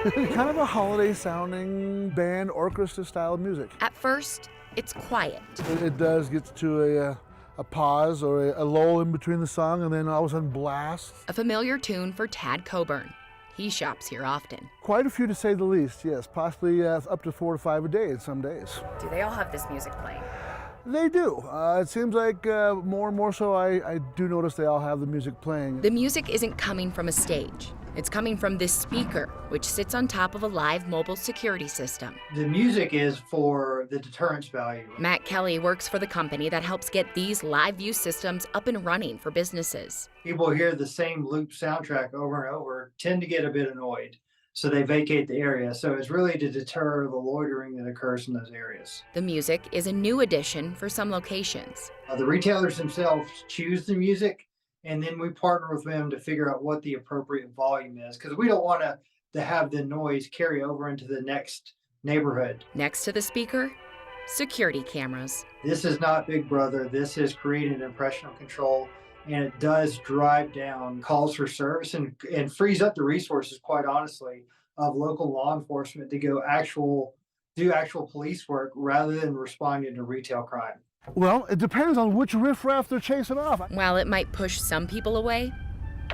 Kind of a holiday sounding band, orchestra style music. At first, it's quiet. It does get to a pause or a lull in between the song, and then all of a sudden blast. A familiar tune for Tad Coburn. He shops here often. Quite a few to say the least, yes. Possibly up to 4 to 5 a day some days. Do they all have this music playing? They do. It seems like more and more so I do notice they all have the music playing. The music isn't coming from a stage. It's coming from this speaker, which sits on top of a live mobile security system. The music is for the deterrence value. Matt Kelly works for the company that helps get these live view systems up and running for businesses. People hear the same loop soundtrack over and over, tend to get a bit annoyed, so they vacate the area. So it's really to deter the loitering that occurs in those areas. The music is a new addition for some locations. The retailers themselves choose the music, and then we partner with them to figure out what the appropriate volume is, because we don't want to have the noise carry over into the next neighborhood. Next to the speaker, security cameras. This is not Big Brother. This is creating an impression of control, and it does drive down calls for service and frees up the resources, quite honestly, of local law enforcement to go do actual police work rather than responding to retail crime. Well, it depends on which riffraff they're chasing off. While it might push some people away,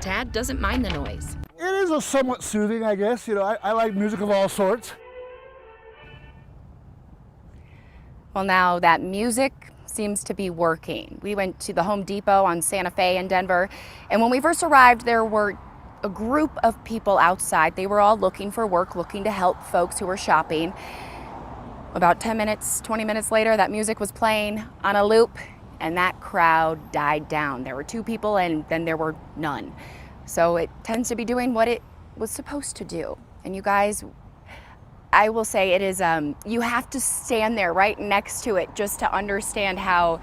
Tad doesn't mind the noise. It is a somewhat soothing, I guess. You know, I like music of all sorts. Well, now that music seems to be working. We went to the Home Depot on Santa Fe in Denver, and when we first arrived, there were a group of people outside. They were all looking for work, looking to help folks who were shopping. About 10 minutes, 20 minutes later, that music was playing on a loop, and that crowd died down. There were 2 people, and then there were none. So it tends to be doing what it was supposed to do. And you guys, I will say it is, you have to stand there right next to it just to understand how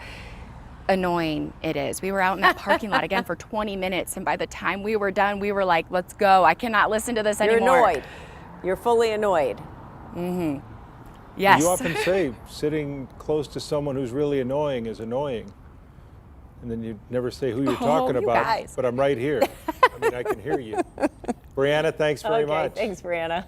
annoying it is. We were out in that parking lot again for 20 minutes, and by the time we were done, we were like, let's go. I cannot listen to this anymore. You're annoyed. You're fully annoyed. Mm-hmm. Yes. You often say sitting close to someone who's really annoying is annoying. And then you never say who you're talking you about, guys. but I'm right here. I mean, I can hear you. Brianna, thanks very much. Thanks, Brianna.